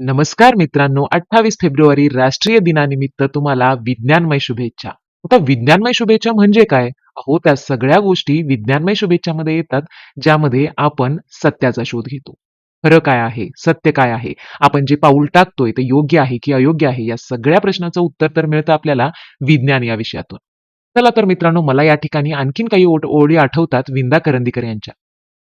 नमस्कार मित्रांनो, 28 फेब्रुवारी राष्ट्रीय दिनानिमित्त तुम्हाला विज्ञानमय शुभेच्छा. आता विज्ञानमय शुभेच्छा म्हणजे काय? अहो, त्या सगळ्या गोष्टी विज्ञानमय शुभेच्छामध्ये येतात, ज्यामध्ये आपण सत्याचा शोध घेतो. खरं काय आहे? सत्य काय आहे? आपण जे पाऊल टाकतोय ते योग्य आहे की अयोग्य आहे? या सगळ्या प्रश्नाचं उत्तर तर मिळतं आपल्याला विज्ञान या विषयातून. चला तर मित्रांनो, मला या ठिकाणी आणखीन काही ओळी आठवतात विंदा करंदीकर यांच्या.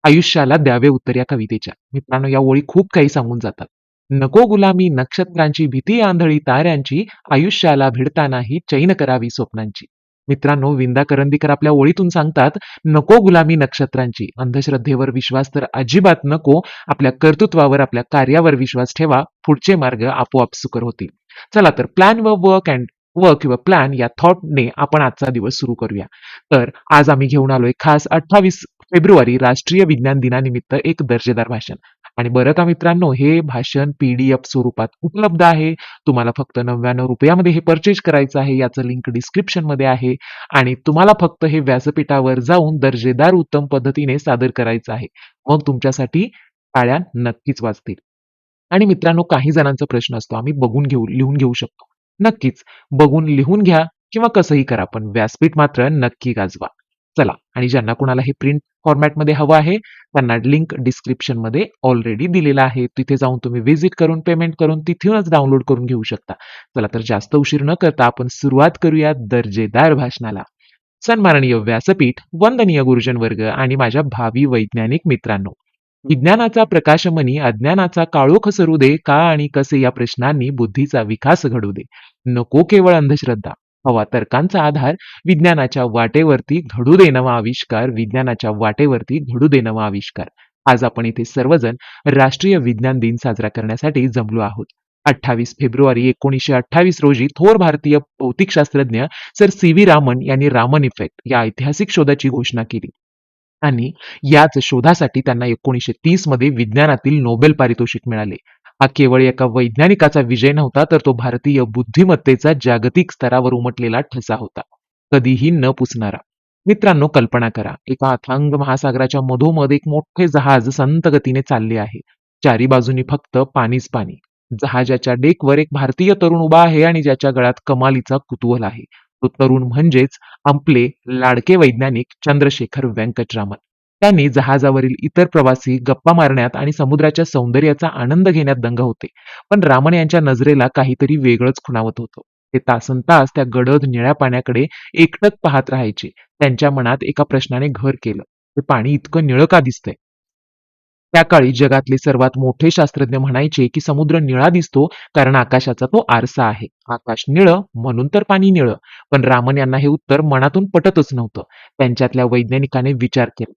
आयुष्याला द्यावे उत्तर या कवितेच्या. मित्रांनो, या ओळी खूप काही सांगून जातात. नको गुलामी नक्षत्रांची भीती आंधळी ताऱ्यांची आयुष्याला भिडतानाही चैन करावी स्वप्नांची. मित्रांनो, विंदा करंदीकर आपल्या ओळीतून सांगतात, नको गुलामी नक्षत्रांची, अंधश्रद्धेवर विश्वास तर अजिबात नको. आपल्या कर्तृत्वावर, आपल्या कार्यावर विश्वास ठेवा. पुढचे मार्ग आपोआप सुकर होतील. चला तर प्लॅन व वर्क किंवा प्लॅन या थॉटने आपण आजचा दिवस सुरू करूया. तर आज आम्ही घेऊन आलोय खास 28 फेब्रुवारी राष्ट्रीय विज्ञान दिनानिमित्त एक दर्जेदार भाषण. आणि बरं का मित्रांनो, हे भाषण PDF स्वरूपात उपलब्ध आहे. तुम्हाला फक्त ₹99 हे परचेज करायचं आहे. याचं लिंक डिस्क्रिप्शन मध्ये आहे. आणि तुम्हाला फक्त हे व्यासपीठावर जाऊन दर्जेदार उत्तम पद्धतीने सादर करायचं आहे. मग तुमच्यासाठी टाळ्या नक्कीच वाजतील. आणि मित्रांनो, काही जणांचा प्रश्न असतो, आम्ही बघून घेऊ, लिहून घेऊ शकतो. नक्कीच, बघून लिहून घ्या किंवा कसंही करा, पण व्यासपीठ मात्र नक्की गाजवा. चला, आणि ज्यांना कोणाला हे प्रिंट फॉर्मॅटमध्ये हवं आहे, त्यांना लिंक डिस्क्रिप्शन मध्ये ऑलरेडी दिलेला आहे. तिथे जाऊन तुम्ही व्हिजिट करून पेमेंट करून तिथूनच डाउनलोड करून घेऊ शकता. चला तर जास्त उशीर न करता आपण सुरुवात करूया दर्जेदार भाषणाला. सन्माननीय व्यासपीठ, वंदनीय गुरुजन वर्ग आणि माझ्या भावी वैज्ञानिक मित्रांनो, विज्ञानाचा प्रकाशमनी अज्ञानाचा काळोख सरू दे, का आणि कसे या प्रश्नांनी बुद्धीचा विकास घडू दे. नको केवळ अंधश्रद्धा, हवा तर्कांचा आधार. विज्ञानाच्या वाटेवरती घडू दे नवा आविष्कार. विज्ञानाच्या वाटेवरती घडू दे नवा आविष्कार. आज आपण इथे सर्वजण राष्ट्रीय विज्ञान दिन साजरा करण्यासाठी जमलो आहोत. 28 फेब्रुवारी 1928 रोजी थोर भारतीय भौतिकशास्त्रज्ञ सर CV रामन यांनी रामन इफेक्ट या ऐतिहासिक शोधाची घोषणा केली. आणि याच शोधासाठी त्यांना 1930 मध्ये विज्ञानातील नोबेल पारितोषिक मिळाले. हा केवळ एका वैज्ञानिकाचा विजय नव्हता, तर तो भारतीय बुद्धिमत्तेचा जागतिक स्तरावर उमटलेला ठसा होता, कधीही न पुसणारा. मित्रांनो, कल्पना करा, एका अथांग महासागराच्या मधोमध एक मोठे जहाज संत गतीने चालले आहे. चारी बाजूनी फक्त पाणीच पाणी. जहाजाच्या डेकवर एक भारतीय तरुण उभा आहे आणि ज्याच्या गळ्यात कमालीचा कुतूहल आहे. तो तरुण म्हणजेच आपले लाडके वैज्ञानिक चंद्रशेखर व्यंकटरामन. त्यांनी जहाजावरील इतर प्रवासी गप्पा मारण्यात आणि समुद्राच्या सौंदर्याचा आनंद घेण्यात दंग होते. पण रामन यांच्या नजरेला काहीतरी वेगळंच खुणावत होतं. ते तासनतास त्या गडद निळ्या पाण्याकडे एकटक पाहत राहायचे. त्यांच्या मनात एका प्रश्नाने घर केलं. ते पाणी इतकं निळं का दिसतंय? त्या काळी जगातले सर्वात मोठे शास्त्रज्ञ म्हणायचे की समुद्र निळा दिसतो कारण आकाशाचा तो आरसा आहे. आकाश निळं म्हणून तर पाणी निळं. पण रामन यांना हे उत्तर मनातून पटतच नव्हतं. त्यांच्यातल्या वैज्ञानिकाने विचार केला,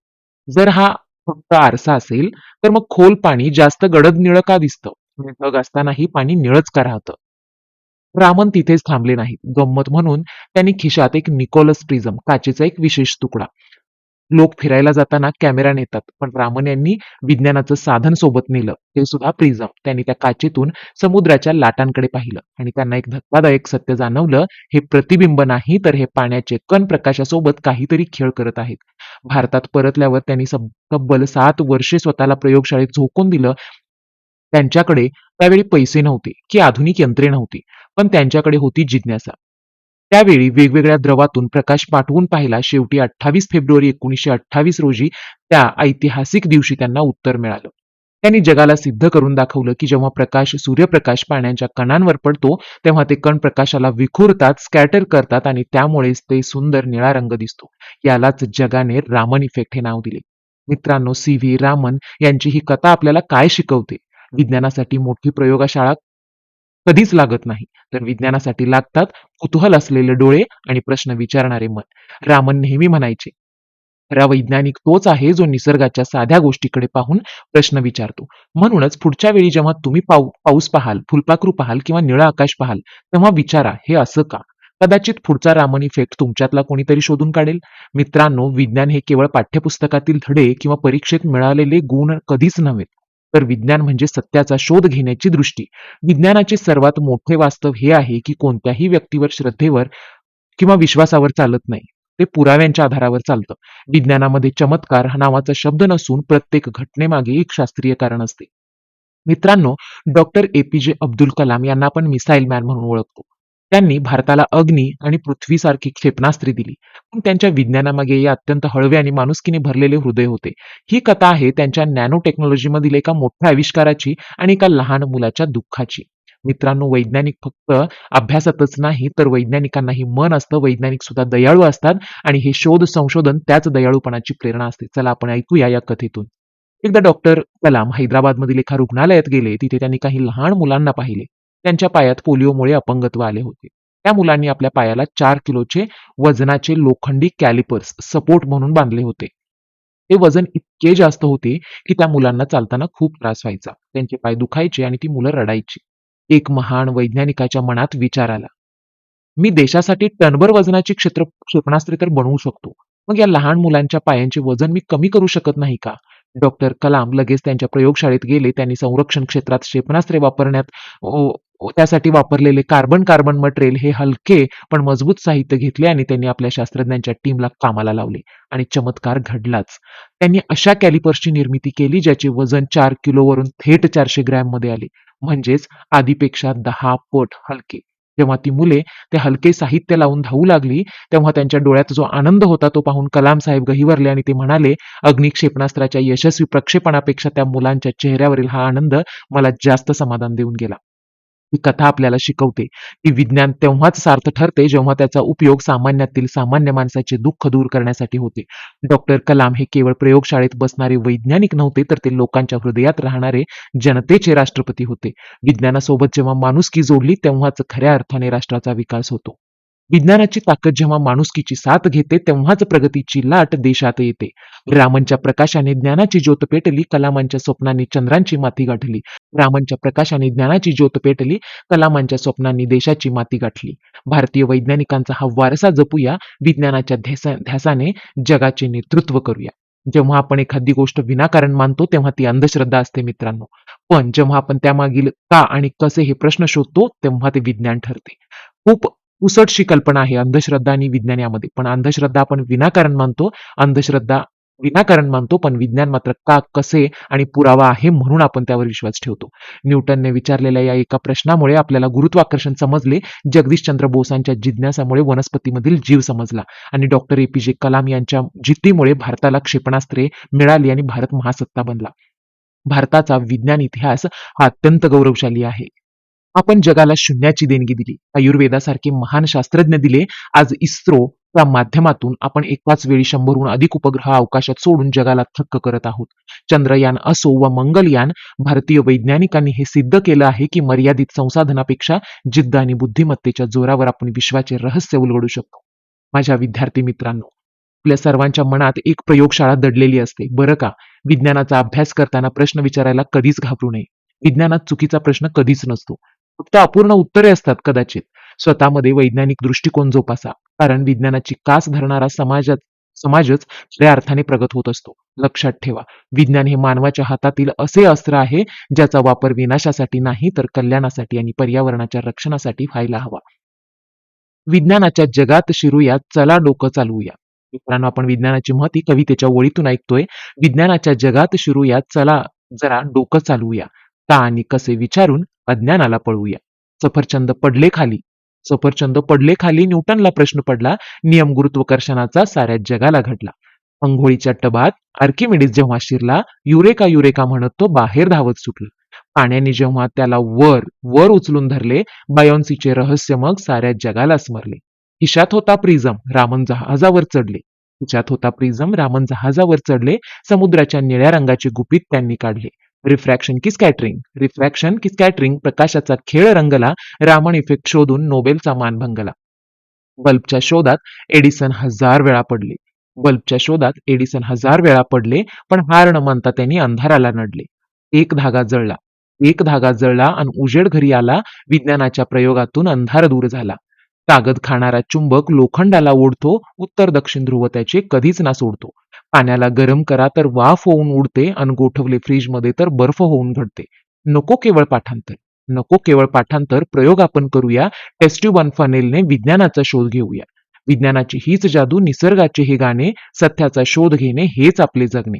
जर हा फक्त आरसा असेल तर मग खोल पाणी जास्त गडद निळं का दिसतं? आणि ढग असतानाही पाणी निळच का राहतं? रामन तिथेच थांबले नाहीत. गंमत म्हणून त्यांनी खिशात एक निकोलस प्रिझम, काचेचा एक विशेष तुकडा. लोक फिरायला जाताना कॅमेरा नेतात, पण रामन यांनी विज्ञानाचं साधन सोबत नेलं, ते सुद्धा प्रिझम. त्यांनी त्या काचेतून समुद्राच्या लाटांकडे पाहिलं आणि त्यांना एक धक्कादायक सत्य जाणवलं. हे प्रतिबिंब नाही, तर हे पाण्याचे कण प्रकाशासोबत काहीतरी खेळ करत आहेत. भारतात परतल्यावर त्यांनी तब्बल 7 वर्षे स्वतःला प्रयोगशाळेत झोकून दिलं. त्यांच्याकडे त्यावेळी पैसे नव्हते की आधुनिक यंत्रे नव्हती, पण त्यांच्याकडे होती जिज्ञासा. त्यावेळी वेगवेगळ्या द्रवातून प्रकाश पाठवून पाहिला. शेवटी 28 फेब्रुवारी 1928 रोजी त्या ऐतिहासिक दिवशी त्यांना उत्तर मिळालं. त्यांनी जगाला सिद्ध करून दाखवलं की जेव्हा सूर्यप्रकाश पाण्याच्या कणांवर पडतो, तेव्हा ते कण प्रकाशाला विखुरतात, स्कॅटर करतात आणि त्यामुळेच ते सुंदर निळा रंग दिसतो. यालाच जगाने रामन इफेक्ट हे नाव दिले. मित्रांनो, CV रामन यांची ही कथा आपल्याला काय शिकवते? विज्ञानासाठी मोठी प्रयोगशाळा कधीच लागत नाही, तर विज्ञानासाठी लागतात कुतूहल असलेले डोळे आणि प्रश्न विचारणारे मन. रामन नेहमी म्हणायचे, खरा वैज्ञानिक तोच आहे जो निसर्गाच्या साध्या गोष्टीकडे पाहून प्रश्न विचारतो. म्हणूनच पुढच्या वेळी जेव्हा तुम्ही पाऊस पाहाल, फुलपाखरू पाहाल किंवा निळं आकाश पाहाल, तेव्हा विचारा, हे असं का? कदाचित पुढचा रामन इफेक्ट तुमच्यातला कोणीतरी शोधून काढेल. मित्रांनो, विज्ञान हे केवळ पाठ्यपुस्तकातील धडे किंवा परीक्षेत मिळालेले गुण कधीच नव्हे, तर विज्ञान म्हणजे सत्याचा शोध घेण्याची दृष्टी. विज्ञानाचे सर्वात मोठे वास्तव हे आहे की कोणत्याही व्यक्तीवर, श्रद्धेवर किंवा विश्वासावर चालत नाही, ते पुराव्यांच्या आधारावर चालतं. विज्ञानामध्ये चमत्कार हा नावाचा शब्द नसून प्रत्येक घटनेमागे एक शास्त्रीय कारण असते. मित्रांनो, डॉक्टर एपीजे अब्दुल कलाम यांना आपण मिसाईल मॅन म्हणून ओळखतो. त्यांनी भारताला अग्नी आणि पृथ्वीसारखी क्षेपणास्त्रे दिली. पण त्यांच्या विज्ञानामागे या अत्यंत हळवे आणि माणुसकीने भरलेले हृदय होते. ही कथा आहे त्यांच्या नॅनो टेक्नॉलॉजीमधील एका मोठ्या आविष्काराची आणि एका लहान मुलाच्या दुःखाची. मित्रांनो, वैज्ञानिक फक्त अभ्यासातच नाही तर वैज्ञानिकांनाही मन असतं, वैज्ञानिक सुद्धा दयाळू असतात आणि हे शोध संशोधन त्याच दयाळूपणाची प्रेरणा असते. चला आपण ऐकूया या कथेतून. एकदा डॉक्टर कलाम हैदराबादमधील एका रुग्णालयात गेले. तिथे त्यांनी काही लहान मुलांना पाहिले. त्यांच्या पायात पोलिओमुळे अपंगत्व आले होते. त्या मुलांनी आपल्या पायाला 4 किलोचे वजनाचे लोखंडी कॅलिपर्स सपोर्ट म्हणून बांधले होते. ते वजन इतके जास्त होते की त्या मुलांना चालताना खूप त्रास व्हायचा. त्यांचे पाय दुखायचे आणि ती मुलं रडायची. एक महान वैज्ञानिकाच्या मनात विचार आला, मी देशासाठी टनभर वजनाची क्षेपणास्त्रे तर बनवू शकतो. मग या लहान मुलांच्या पायांचे वजन मी कमी करू शकत नाही का? डॉक्टर कलाम लगेच त्यांच्या प्रयोगशाळेत गेले. त्यांनी संरक्षण क्षेत्रात क्षेपणास्त्रे वापरण्यात त्यासाठी वापरलेले कार्बन कार्बन मटेरियल हे हलके पण मजबूत साहित्य घेतले आणि त्यांनी आपल्या शास्त्रज्ञांच्या टीमला कामाला लावले आणि चमत्कार घडलाच. त्यांनी अशा कॅलिपर्सची निर्मिती केली ज्याचे वजन 4 किलोवरून थेट 400 ग्रॅम मध्ये आले. म्हणजेच आधीपेक्षा 10 पट हलके. जेव्हा ती मुले ते हलके साहित्य लावून धावू लागली तेव्हा त्यांच्या डोळ्यात जो आनंद होता तो पाहून कलाम साहेब गहिवरले आणि ते म्हणाले, अग्नी क्षेपणास्त्राच्या यशस्वी प्रक्षेपणापेक्षा त्या मुलांच्या चेहऱ्यावरील हा आनंद मला जास्त समाधान देऊन गेला. ही कथा आपल्याला शिकवते की विज्ञान तेव्हाच सार्थ ठरते जेव्हा त्याचा उपयोग सामान्यातील सामान्य माणसाचे दुःख दूर करण्यासाठी होते. डॉक्टर कलाम हे केवळ प्रयोगशाळेत बसणारे वैज्ञानिक नव्हते तर ते लोकांच्या हृदयात राहणारे जनतेचे राष्ट्रपती होते. विज्ञानासोबत जेव्हा माणुसकी जोडली तेव्हाच खऱ्या अर्थाने राष्ट्राचा विकास होतो. विज्ञानाची ताकद जेव्हा माणुसकीची साथ घेते तेव्हाच प्रगतीची लाट देशात येते. रामांच्या प्रकाशाने ज्ञानाची ज्योत पेटली, कलामांच्या स्वप्नांनी चंद्रांची माती गाठली. रामांच्या प्रकाशाने ज्ञानाची ज्योत पेटली, कलामांच्या स्वप्नांनी देशाची माती गाठली. भारतीय वैज्ञानिकांचा हा वारसा जपूया, विज्ञानाच्या ध्यासाने जगाचे नेतृत्व करूया. जेव्हा आपण एखादी गोष्ट विनाकारण मानतो तेव्हा ती अंधश्रद्धा असते मित्रांनो. पण जेव्हा आपण त्यामागील का आणि कसे हे प्रश्न शोधतो तेव्हा ते विज्ञान ठरते. खूप पुसटशी कल्पना आहे अंधश्रद्धा आणि विज्ञान यामध्ये. पण अंधश्रद्धा आपण विनाकारण मानतो, अंधश्रद्धा विनाकारण मानतो, पण विज्ञान मात्र का, कसे आणि पुरावा आहे म्हणून आपण त्यावर विश्वास ठेवतो. न्यूटनने विचारलेल्या या एका प्रश्नामुळे आपल्याला गुरुत्वाकर्षण समजले, जगदीशचंद्र बोसांच्या जिज्ञासामुळे वनस्पतीमधील जीव समजला आणि डॉक्टर एपीजे कलाम यांच्या जिद्दीमुळे भारताला क्षेपणास्त्रे मिळाली आणि भारत महासत्ता बनला. भारताचा विज्ञान इतिहास हा अत्यंत गौरवशाली आहे. आपण जगाला शून्याची देणगी दिली, आयुर्वेदासारखे महान शास्त्रज्ञ दिले. आज इस्रोच्या माध्यमातून आपण एकाच वेळी 100हून अधिक उपग्रह अवकाशात सोडून जगाला थक्क करत आहोत. चंद्रयान असो व मंगलयान, भारतीय वैज्ञानिकांनी हे सिद्ध केलं आहे की मर्यादित संसाधनापेक्षा जिद्द आणि बुद्धिमत्तेच्या जोरावर आपण विश्वाचे रहस्य उलगडू शकतो. माझ्या विद्यार्थी मित्रांनो, आपल्या सर्वांच्या मनात एक प्रयोगशाळा दडलेली असते बरं का. विज्ञानाचा अभ्यास करताना प्रश्न विचारायला कधीच घाबरू नये. विज्ञानात चुकीचा प्रश्न कधीच नसतो, फक्त अपूर्ण उत्तरे असतात कदाचित. स्वतःमध्ये वैज्ञानिक दृष्टिकोन जोपासा, कारण विज्ञानाची कास धरणारा समाजच खऱ्या अर्थाने प्रगत होत असतो. लक्षात ठेवा, विज्ञान हे मानवाच्या हातातील असे अस्त्र आहे ज्याचा वापर विनाशासाठी नाही तर कल्याणासाठी आणि पर्यावरणाच्या रक्षणासाठी व्हायला हवा. विज्ञानाच्या जगात शिरूया, चला डोकं चालवूया. मित्रांनो, आपण विज्ञानाची महती कवितेच्या ओळीतून ऐकतोय. विज्ञानाच्या जगात शिरूया, चला जरा डोकं चालवूया. का आणि कसे विचारून अज्ञानाला पळवूया. सफरचंद पडले खाली, सफरचंद पडले खाली, न्यूटनला प्रश्न पडला, नियम गुरुत्वाकर्षणाचा साऱ्या जगाला घडला. अंघोळीच्या टबात आर्किमिडीस जेव्हा शिरला, युरेका युरेका म्हणत तो बाहेर धावत सुटला. पाण्याने जेव्हा त्याला वर वर उचलून धरले, बायोन्सीचे रहस्य मग साऱ्या जगाला स्मरले. खिशात होता प्रिझम, रामन जहाजावर चढले. खिशात होता प्रिझम, रामन जहाजावर चढले. समुद्राच्या निळ्या रंगाचे गुपित त्यांनी काढले. रिफ्रॅक्शन की स्कॅटरिंग, रिफ्रॅक्शन की स्कॅटरिंग, प्रकाशाचा खेळ रंगला. रामन इफेक्ट शोधून नोबेलचा मान भंगला. बल्बच्या शोधात एडिसन 1000 वेळा पडले. बल्बच्या शोधात एडिसन 1000 वेळा पडले, पण हार न मानता त्यांनी अंधाराला नडले. एक धागा जळला, एक धागा जळला आणि उजेड घरी आला. विज्ञानाच्या प्रयोगातून अंधार दूर झाला. कागद खाणारा चुंबक लोखंडाला ओढतो, उत्तर दक्षिण ध्रुव त्याचे कधीच ना सोडतो. पाण्याला गरम करा तर वाफ होऊन उडते आणि गोठवले फ्रीजमध्ये तर बर्फ होऊन घडते. नको केवळ पाठांतर, नको केवळ पाठांतर, प्रयोग आपण करूया. टेस्ट ट्यूब आणि फनेलने विज्ञानाचा शोध घेऊया. विज्ञानाची हीच जादू, निसर्गाचे हे गाणे, सत्याचा शोध घेणे हेच आपले जगणे.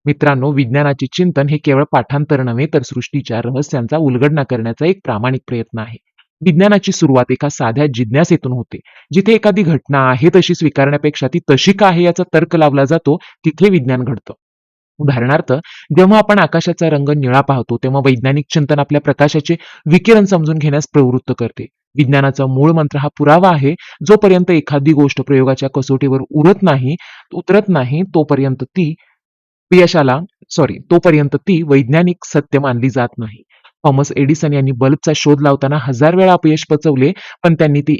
मित्रांनो, विज्ञानाचे चिंतन हे केवळ पाठांतर नव्हे तर सृष्टीच्या रहस्यांचा उलगडणा करण्याचा एक प्रामाणिक प्रयत्न आहे. विज्ञानाची सुरुवात एका साध्या जिज्ञासेतून होते. जिथे एखादी घटना आहे तशी स्वीकारण्यापेक्षा ती तशी का आहे याचा तर्क लावला जातो, तिथे विज्ञान घडतं. उदाहरणार्थ, जेव्हा आपण आकाशाचा रंग निळा पाहतो तेव्हा वैज्ञानिक चिंतन आपल्या प्रकाशाचे विकिरण समजून घेण्यास प्रवृत्त करते. विज्ञानाचा मूळ मंत्र हा पुरावा आहे. जोपर्यंत एखादी गोष्ट प्रयोगाच्या कसोटीवर उतरत नाही तोपर्यंत ती वैज्ञानिक सत्य मानली जात नाही. थॉमस एडिसन यांनी बल्बचा शोध लावताना 1000 वेळा अपयश पचवले, पण त्यांनी ती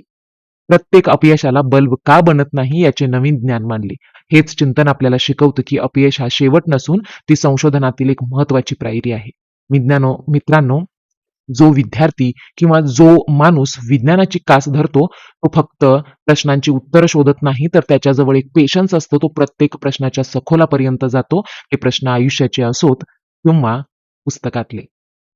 प्रत्येक अपयशाला बल्ब का बनत नाही याचे नवीन ज्ञान मानले. हेच चिंतन आपल्याला शिकवतं की अपयश हा शेवट नसून ती संशोधनातील एक महत्वाची पायरी आहे. मित्रांनो, जो विद्यार्थी किंवा जो माणूस विज्ञानाची कास धरतो, तो फक्त प्रश्नांची उत्तरं शोधत नाही, तर त्याच्याजवळ एक पेशन्स असतो. तो प्रत्येक प्रश्नाच्या सखोलापर्यंत जातो. हे प्रश्न आयुष्याचे असोत किंवा पुस्तकातले.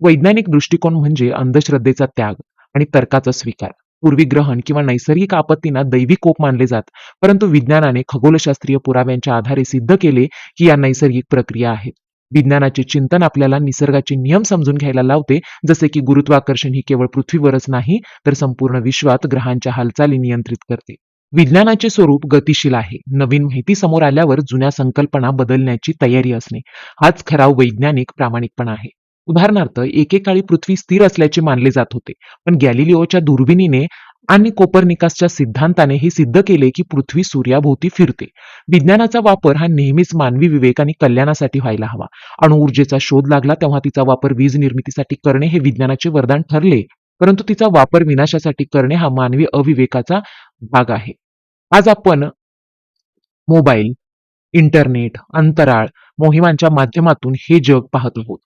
वैज्ञानिक दृष्टिकोन म्हणजे अंधश्रद्धेचा त्याग आणि तर्काचा स्वीकार. पूर्वी ग्रहण किंवा नैसर्गिक आपत्तींना दैवी कोप मानले जात, परंतु विज्ञानाने खगोलशास्त्रीय पुराव्यांच्या आधारे सिद्ध केले की या नैसर्गिक प्रक्रिया आहेत. विज्ञानाचे चिंतन आपल्याला निसर्गाचे नियम समजून घ्यायला लावते, जसे की गुरुत्वाकर्षण ही केवळ पृथ्वीवरच नाही तर संपूर्ण विश्वात ग्रहांच्या हालचाली नियंत्रित करते. विज्ञानाचे स्वरूप गतिशील आहे. नवीन माहिती समोर आल्यावर जुन्या संकल्पना बदलण्याची तयारी असणे, हाच खरा वैज्ञानिक प्रामाणिकपणा आहे. उदाहरणार्थ, एकेकाळी पृथ्वी स्थिर असल्याचे मानले जात होते, पण गॅलिलिओच्या दुर्बिणीने आणि कोपर्निकसच्या सिद्धांताने हे सिद्ध केले की पृथ्वी सूर्याभोवती फिरते. विज्ञानाचा वापर हा नेहमीच मानवी विवेक आणि कल्याणासाठी व्हायला हवा. अणुऊर्जेचा शोध लागला तेव्हा तिचा वापर वीज निर्मितीसाठी करणे हे विज्ञानाचे वरदान ठरले, परंतु तिचा वापर विनाशासाठी करणे हा मानवी अविवेकाचा भाग आहे. आज आपण मोबाईल, इंटरनेट, अंतराळ मोहिमांच्या माध्यमातून हे जग पाहत आहोत.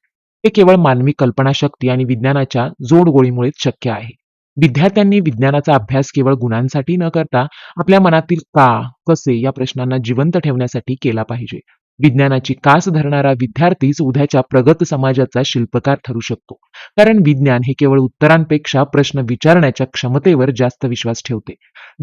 हे केवळ मानवी कल्पनाशक्ती आणि विज्ञानाच्या जोडगोळीमुळेच शक्य आहे. विद्यार्थ्यांनी विज्ञानाचा अभ्यास केवळ गुणांसाठी न करता आपल्या मनातील का, कसे या प्रश्नांना जिवंत ठेवण्यासाठी केला पाहिजे. विज्ञानाची कास धरणारा विद्यार्थीच उद्याच्या प्रगत समाजाचा शिल्पकार ठरू शकतो. कारण विज्ञान हे केवळ उत्तरांपेक्षा प्रश्न विचारण्याच्या क्षमतेवर जास्त विश्वास ठेवते.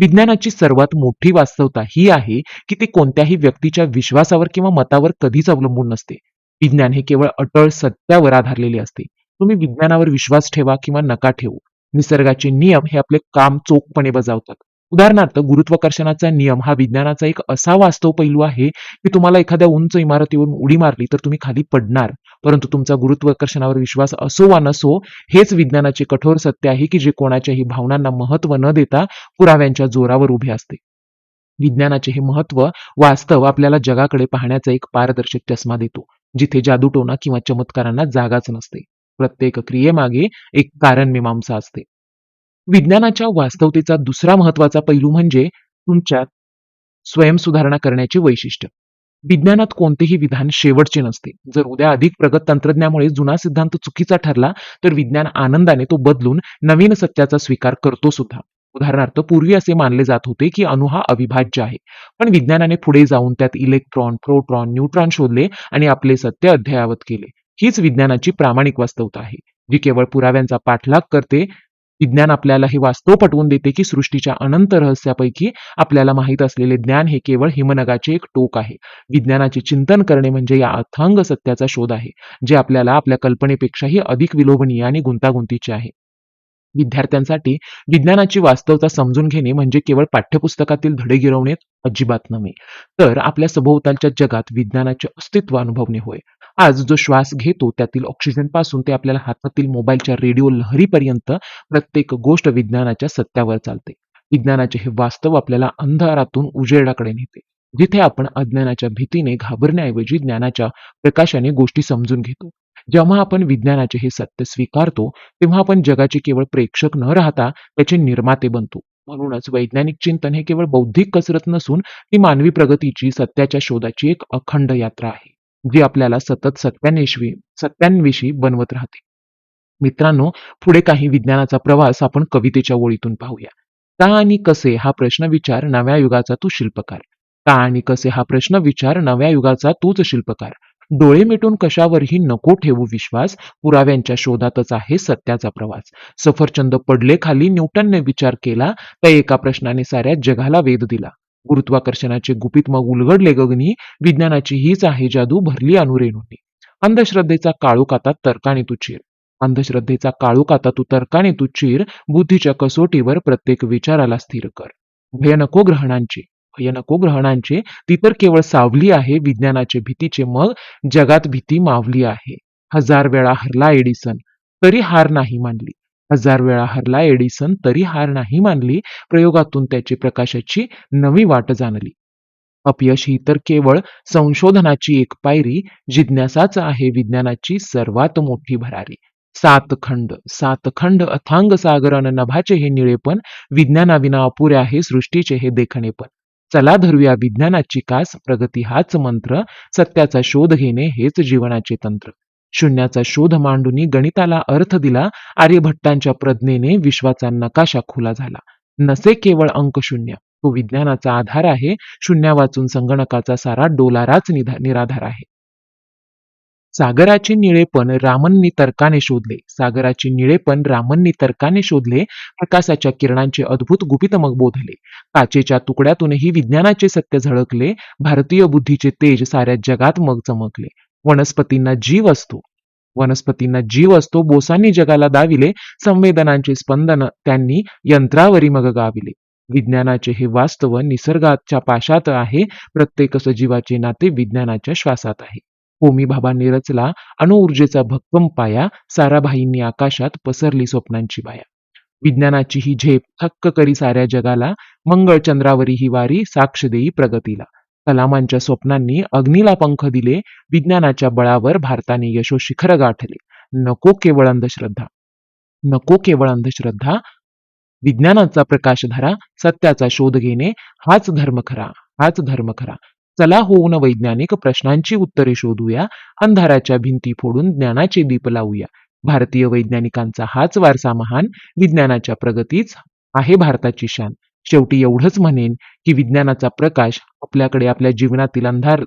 विज्ञानाची सर्वात मोठी वास्तवता ही आहे की ते कोणत्याही व्यक्तीच्या विश्वासावर किंवा मतावर कधीच अवलंबून नसते. विज्ञान हे केवळ अटळ सत्यावर आधारलेले असते. तुम्ही विज्ञानावर विश्वास ठेवा किंवा नका ठेवू, निसर्गाचे नियम हे आपले काम चोखपणे बजावतात. उदाहरणार्थ, गुरुत्वाकर्षणाचा नियम हा विज्ञानाचा एक असा वास्तव पैलू आहे की तुम्हाला एखाद्या उंच इमारतीवरून उडी मारली तर तुम्ही खाली पडणार, परंतु तुमचा गुरुत्वाकर्षणावर विश्वास असो वा नसो, हेच विज्ञानाचे कठोर सत्य आहे की जे कोणाच्याही भावनांना महत्त्व न देता पुराव्यांच्या जोरावर उभे असते. विज्ञानाचे हे महत्त्व वास्तव आपल्याला जगाकडे पाहण्याचा एक पारदर्शक चष्मा देतो, जिथे जादूटोणा किंवा चमत्कारांना जागाच नसते. प्रत्येक क्रियेमागे एक कारण मीमांसा असते. विज्ञानाच्या वास्तवतेचा दुसरा महत्वाचा पैलू म्हणजे तुमच्यात स्वयंसुधारणा करण्याचे वैशिष्ट्य. विज्ञानात कोणतेही विधान शेवटचे नसते. जर उद्या अधिक प्रगत तंत्रज्ञानामुळे जुना सिद्धांत चुकीचा ठरला, तर विज्ञान आनंदाने तो बदलून नवीन सत्याचा स्वीकार करतो सुद्धा. उदाहरणार्थ, पूर्वी असे मानले जात होते की अणु हा अविभाज्य आहे, पण विज्ञानाने पुढे जाऊन त्यात इलेक्ट्रॉन, प्रोटॉन, न्यूट्रॉन शोधले आणि आपले सत्य अद्ययावत केले. हीच विज्ञानाची प्रामाणिक वास्तवता आहे, जी केवळ पुराव्यांचा पाठलाग करते. विज्ञान आपल्याला हे वास्तव पटवून देते की सृष्टीच्या अनंत रहस्यापैकी आपल्याला माहीत असलेले ज्ञान हे केवळ हिमनगाचे एक टोक आहे. विज्ञानाचे चिंतन करणे म्हणजे या अथांग सत्याचा शोध आहे, जे आपल्याला आपल्या कल्पनेपेक्षाही अधिक विलोभनीय आणि गुंतागुंतीचे आहे. विद्यार्थ्यांसाठी विज्ञानाची वास्तवता समजून घेणे म्हणजे केवळ पाठ्यपुस्तकातील धडे गिरवणे अजिबात नव्हे, तर आपल्या सभोवतालच्या जगात विज्ञानाचे अस्तित्व अनुभवणे होय. आज जो श्वास घेतो त्यातील ऑक्सिजन पासून ते आपल्याला हातातील मोबाईलच्या रेडिओ लहरीपर्यंत प्रत्येक गोष्ट विज्ञानाच्या सत्यावर चालते. विज्ञानाचे हे वास्तव आपल्याला अंधारातून उजेडाकडे नेते, जिथे आपण अज्ञानाच्या भीतीने घाबरण्याऐवजी ज्ञानाच्या प्रकाशाने गोष्टी समजून घेतो. जेव्हा आपण विज्ञानाचे हे सत्य स्वीकारतो, तेव्हा आपण जगाचे केवळ प्रेक्षक न राहता त्याचे निर्माते बनतो. म्हणूनच वैज्ञानिक चिंतन हे केवळ बौद्धिक कसरत नसून ती मानवी प्रगतीची, सत्याच्या शोधाची एक अखंड यात्रा आहे, जी आपल्याला सतत सत्यांविषयी बनवत राहते. मित्रांनो, पुढे काही विज्ञानाचा प्रवास आपण कवितेच्या ओळीतून पाहूया. का आणि कसे हा प्रश्न विचार, नव्या युगाचा तू शिल्पकार. का आणि कसे हा प्रश्न विचार, नव्या युगाचा तूच शिल्पकार. डोळे मिटून कशावरही नको ठेवू विश्वास, पुराव्यांच्या शोधातच आहे सत्याचा प्रवास. सफरचंद पडले खाली, न्यूटनने विचार केला, त्या एका प्रश्नाने साऱ्या जगाला वेध दिला. गुरुत्वाकर्षणाचे गुपित मग उलगडले गगनी, विज्ञानाची हीच आहे जादू भरली अणुरेणूंनी. अंधश्रद्धेचा काळोखात तर्काने तू चीर. अंधश्रद्धेचा काळोखात तू तर्काने तू चीर, बुद्धीच्या कसोटीवर प्रत्येक विचाराला स्थिर कर. भय नको ग्रहणांचे, भय नको ग्रहणांचे, ती तर केवळ सावली आहे विज्ञानाचे भीतीचे, मग जगात भीती मावली आहे. हजार वेळा हरला एडिसन तरी हार नाही मानली. हजार वेळा हरला एडिसन तरी हार नाही मानली. प्रयोगातून त्याची प्रकाशाची नवी वाट जाणली. अपयश ही तर केवळ संशोधनाची एक पायरी, जिज्ञासाच आहे विज्ञानाची सर्वात मोठी भरारी. सात खंड अथांग सागरन नभाचे हे निळेपण, विज्ञानाविना अपुरे आहे सृष्टीचे हे देखणेपण. चला धरूया विज्ञानाची कास, प्रगती हाच मंत्र, सत्याचा शोध घेणे हेच जीवनाचे तंत्र. शून्याचा शोध मांडूनी गणिताला अर्थ दिला, आर्यभट्टांच्या प्रज्ञेने विश्वाचा नकाशा खुला झाला. नसे केवळ अंक शून्य, तो विज्ञानाचा आधार आहे. शून्या वाचून संगणकाचा सारा डोलाराच निराधार आहे. सागराचे निळेपण रामननी तर्काने शोधले. सागराचे निळेपण रामननी तर्काने शोधले. प्रकाशाच्या किरणांचे अद्भुत गुपित मग बोधले. काचेच्या तुकड्यातूनही विज्ञानाचे सत्य झळकले. भारतीय बुद्धीचे तेज साऱ्या जगात मग चमकले. वनस्पतींना जीव असतो, वनस्पतींना जीव असतो, बोसांनी जगाला दाविले. संवेदनांचे स्पंदन त्यांनी यंत्रावरी मग गाविले. विज्ञानाचे हे वास्तव निसर्गाच्या पाशात आहे. प्रत्येक सजीवाचे नाते विज्ञानाच्या श्वासात आहे. होमी भाभांनी रचला अणुऊर्जेचा भक्कम पाया, साराभाईंनी आकाशात पसरली स्वप्नांची बाया. विज्ञानाची ही झेप थक्क करी साऱ्या जगाला, मंगळ चंद्रावरी ही वारी साक्ष देई प्रगतीला. कलामांच्या स्वप्नांनी अग्नीला पंख दिले. विज्ञानाच्या बळावर भारताने यशोशिखर गाठले. नको केवळ अंधश्रद्धा, नको केवळ अंधश्रद्धा, विज्ञानाचा प्रकाश धरा, सत्याचा शोध घेणे हाच धर्म खरा, हाच धर्म खरा. चला होऊन वैज्ञानिक, प्रश्नांची उत्तरे शोधूया. अंधाराच्या भिंती फोडून ज्ञानाचे दीप लावूया. भारतीय वैज्ञानिकांचा हाच वारसा महान, विज्ञानाच्या प्रगतीच आहे भारताची शान. शेवटी एवढंच म्हणेन की विज्ञानाचा प्रकाश आपल्याकडे आपल्या जीवनातील अंधार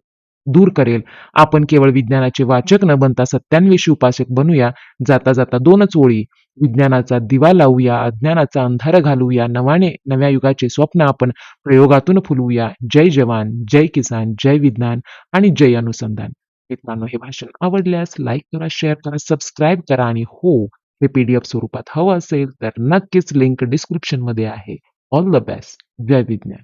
दूर करेल. आपण केवळ विज्ञानाचे वाचक न बनता सत्यान्वेषी उपासक बनूया. जाता जाता दोनच ओळी, विज्ञानाचा दिवा लावूया, अज्ञानाचा अंधार घालूया. नव्या युगाचे स्वप्न आपण प्रयोगातून फुलवूया. जय जवान, जय किसान, जय विज्ञान आणि जय अनुसंधान. मित्रांनो, हे भाषण आवडल्यास लाईक करा, शेअर करा, सबस्क्राईब करा आणि हो, हे PDF स्वरूपात हवं असेल तर नक्कीच लिंक डिस्क्रिप्शन मध्ये आहे. All the best. जय विज्ञान.